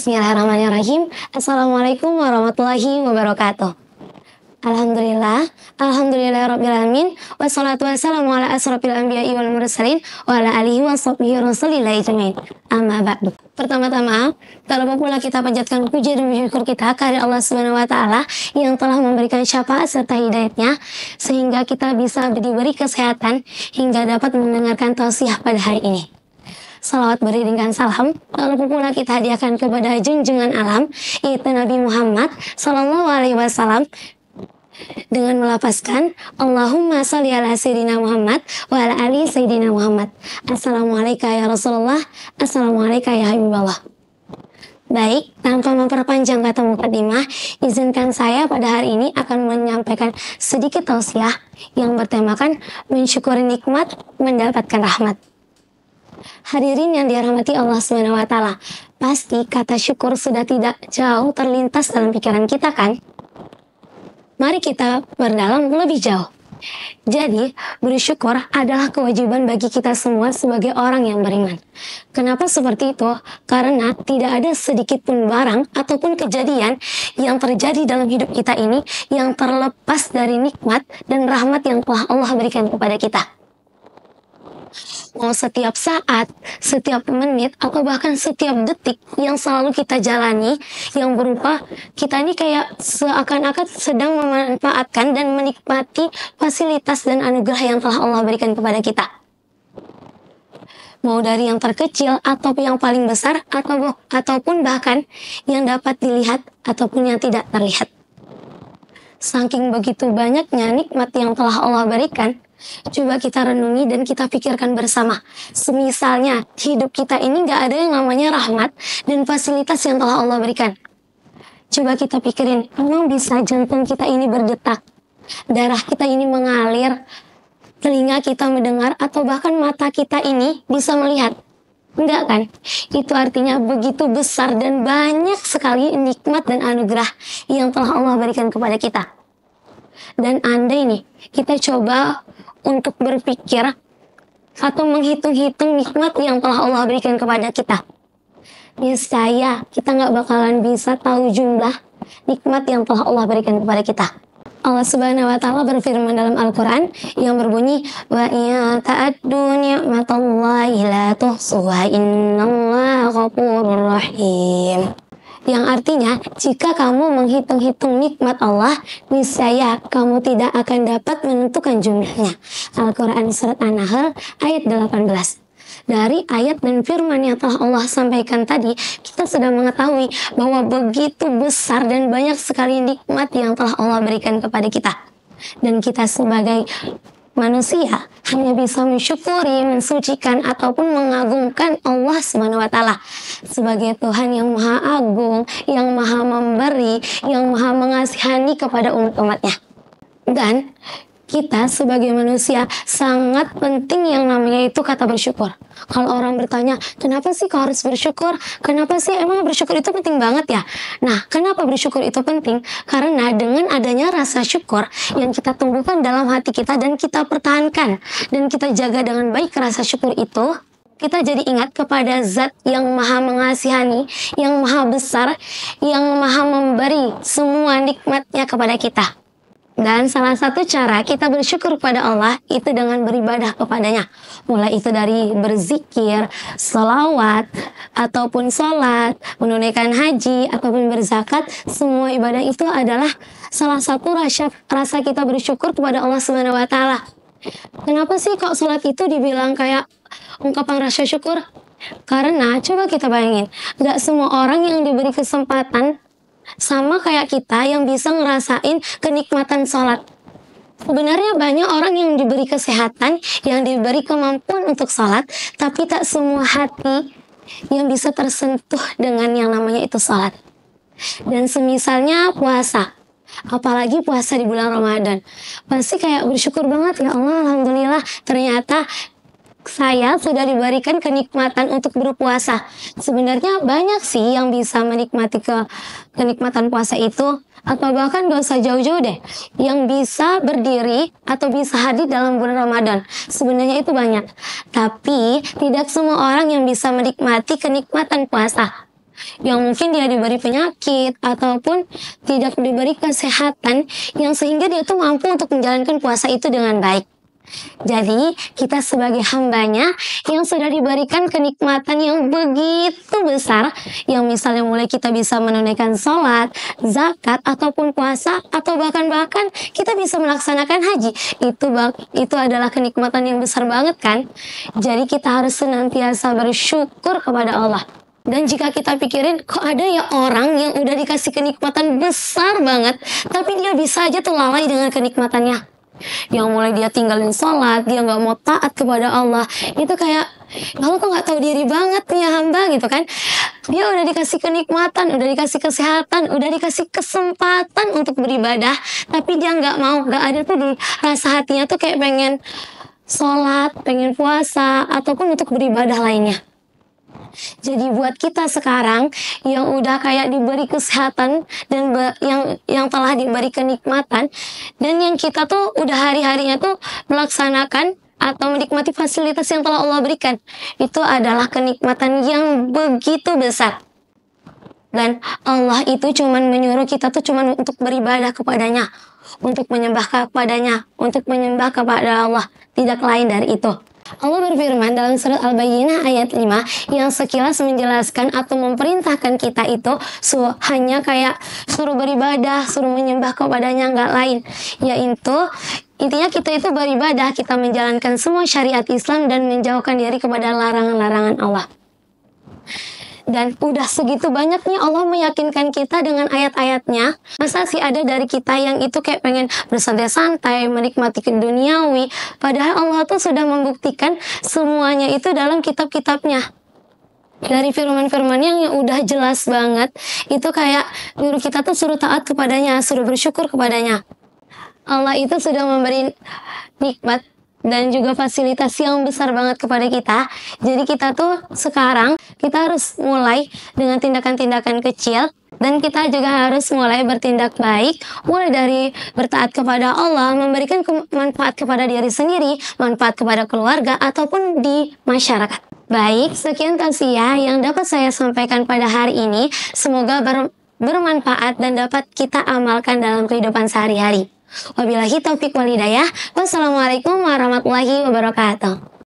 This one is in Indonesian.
Bismillahirrahmanirrahim. Assalamualaikum warahmatullahi wabarakatuh. Alhamdulillahirrabbilalamin. Wassalatu wassalamu ala asrofil anbiya'i wal mursalin wa ala alihi wa sahbihi rasulillahi jami'in. Amma ba'du. Pertama-tama, tak lupa pula kita panjatkan puji dan syukur kita kepada Allah Subhanahu wa taala yang telah memberikan syafaat serta hidayatnya sehingga kita bisa diberi kesehatan hingga dapat mendengarkan tausiah pada hari ini. Salawat beriringan salam, lalu pula kita hadiahkan kepada junjungan alam, yaitu Nabi Muhammad Sallallahu Alaihi Wasallam, dengan melafazkan Allahumma sholli ala Sayyidina Muhammad wa ala ali Sayyidina Muhammad. Assalamualaikum ya Rasulullah, Assalamualaikum ya Habiballah. Baik, tanpa memperpanjang kata mukadimah, izinkan saya pada hari ini akan menyampaikan sedikit tausiah yang bertemakan mensyukuri nikmat mendapatkan rahmat. Hadirin yang dirahmati Allah Subhanahu wa taala, pasti kata syukur sudah tidak jauh terlintas dalam pikiran kita kan? Mari kita berdalam lebih jauh. Jadi, bersyukur adalah kewajiban bagi kita semua sebagai orang yang beriman. Kenapa seperti itu? Karena tidak ada sedikit pun barang ataupun kejadian yang terjadi dalam hidup kita ini yang terlepas dari nikmat dan rahmat yang telah Allah berikan kepada kita. Mau setiap saat, setiap menit, atau bahkan setiap detik yang selalu kita jalani, yang berupa kita ini kayak seakan-akan sedang memanfaatkan dan menikmati fasilitas dan anugerah yang telah Allah berikan kepada kita. Mau dari yang terkecil ataupun yang paling besar, ataupun bahkan yang dapat dilihat ataupun yang tidak terlihat. Saking begitu banyaknya nikmat yang telah Allah berikan, coba kita renungi dan kita pikirkan bersama. Semisalnya hidup kita ini gak ada yang namanya rahmat dan fasilitas yang telah Allah berikan. Coba kita pikirin, emang bisa jantung kita ini berdetak, darah kita ini mengalir, telinga kita mendengar, atau bahkan mata kita ini bisa melihat? Enggak kan? Itu artinya begitu besar dan banyak sekali nikmat dan anugerah yang telah Allah berikan kepada kita. Dan andai nih, kita coba untuk berpikir atau menghitung-hitung nikmat yang telah Allah berikan kepada kita, niscaya kita nggak bakalan bisa tahu jumlah nikmat yang telah Allah berikan kepada kita. Allah Subhanahu wa taala berfirman dalam Al-Qur'an yang berbunyi, wa in ta'addu ni'matallahi la tuhsuha innallaha ghafurur rahim. Yang artinya, jika kamu menghitung-hitung nikmat Allah, niscaya kamu tidak akan dapat menentukan jumlahnya. Al-Quran Surat An-Nahl ayat 18. Dari ayat dan firman yang telah Allah sampaikan tadi, kita sudah mengetahui bahwa begitu besar dan banyak sekali nikmat yang telah Allah berikan kepada kita. Dan kita sebagai manusia hanya bisa mensyukuri, mensucikan, ataupun mengagungkan Allah Subhanahu wa taala sebagai Tuhan yang maha agung, yang maha memberi, yang maha mengasihani kepada umat-umatnya. Dan kita sebagai manusia sangat penting yang namanya itu kata bersyukur. Kalau orang bertanya, kenapa sih kau harus bersyukur? Kenapa sih emang bersyukur itu penting banget ya? Nah, kenapa bersyukur itu penting? Karena dengan adanya rasa syukur yang kita tumbuhkan dalam hati kita dan kita pertahankan dan kita jaga dengan baik rasa syukur itu, kita jadi ingat kepada zat yang maha mengasihani, yang maha besar, yang maha memberi semua nikmatnya kepada kita. Dan salah satu cara kita bersyukur kepada Allah itu dengan beribadah kepadanya. Mulai itu dari berzikir, sholawat, ataupun sholat, menunaikan haji, ataupun berzakat. Semua ibadah itu adalah salah satu rasa kita bersyukur kepada Allah Subhanahu wa taala. Kenapa sih kok sholat itu dibilang kayak ungkapan rasa syukur? Karena coba kita bayangin, gak semua orang yang diberi kesempatan sama kayak kita yang bisa ngerasain kenikmatan sholat. Sebenarnya banyak orang yang diberi kesehatan, yang diberi kemampuan untuk sholat, tapi tak semua hati yang bisa tersentuh dengan yang namanya itu sholat. Dan semisalnya puasa, apalagi puasa di bulan Ramadan, pasti kayak bersyukur banget, ya Allah, alhamdulillah, ternyata saya sudah diberikan kenikmatan untuk berpuasa. Sebenarnya banyak sih yang bisa menikmati kenikmatan puasa itu, atau bahkan gak usah jauh-jauh deh, yang bisa berdiri atau bisa hadir dalam bulan Ramadan. Sebenarnya itu banyak, tapi tidak semua orang yang bisa menikmati kenikmatan puasa. yang mungkin dia diberi penyakit ataupun tidak diberi kesehatan yang sehingga dia tuh mampu untuk menjalankan puasa itu dengan baik. Jadi kita sebagai hambanya yang sudah diberikan kenikmatan yang begitu besar, yang misalnya mulai kita bisa menunaikan sholat, zakat, ataupun puasa, atau bahkan kita bisa melaksanakan haji. Itu adalah kenikmatan yang besar banget kan. Jadi kita harus senantiasa bersyukur kepada Allah. Dan jika kita pikirin, kok ada ya orang yang udah dikasih kenikmatan besar banget, tapi dia bisa aja tuh lalai dengan kenikmatannya. Yang mulai dia tinggalin sholat, dia nggak mau taat kepada Allah. Itu kayak, kamu kok nggak tahu diri banget nih hamba gitu kan. Dia udah dikasih kenikmatan, udah dikasih kesehatan, udah dikasih kesempatan untuk beribadah, tapi dia nggak mau, nggak ada tuh di rasa hatinya tuh kayak pengen sholat, pengen puasa, ataupun untuk beribadah lainnya. Jadi buat kita sekarang yang udah kayak diberi kesehatan dan yang telah diberi kenikmatan, dan yang kita tuh udah hari-harinya tuh melaksanakan atau menikmati fasilitas yang telah Allah berikan, itu adalah kenikmatan yang begitu besar. Dan Allah itu cuman menyuruh kita tuh cuman untuk beribadah kepadanya, untuk menyembah kepadanya, untuk menyembah kepada Allah, tidak lain dari itu. Allah berfirman dalam surat Al-Bayyinah ayat 5 yang sekilas menjelaskan atau memerintahkan kita itu hanya kayak suruh beribadah, suruh menyembah kepadanya, nggak lain. Yaitu intinya kita itu beribadah, kita menjalankan semua syariat Islam dan menjauhkan diri kepada larangan-larangan Allah. Dan udah segitu banyaknya Allah meyakinkan kita dengan ayat-ayatnya. Masa sih ada dari kita yang itu kayak pengen bersantai-santai, menikmati duniawi, padahal Allah tuh sudah membuktikan semuanya itu dalam kitab-kitabnya. Dari firman-firman yang udah jelas banget, itu kayak nyuruh kita tuh suruh taat kepadanya, suruh bersyukur kepadanya. Allah itu sudah memberi nikmat dan juga fasilitas yang besar banget kepada kita. Jadi kita tuh sekarang, kita harus mulai dengan tindakan-tindakan kecil, dan kita juga harus mulai bertindak baik, mulai dari bertaat kepada Allah, memberikan manfaat kepada diri sendiri, manfaat kepada keluarga, ataupun di masyarakat. Baik, sekian tausiah yang dapat saya sampaikan pada hari ini. Semoga bermanfaat dan dapat kita amalkan dalam kehidupan sehari-hari. Wabillahi taufiq wal hidayah. Wassalamualaikum warahmatullahi wabarakatuh.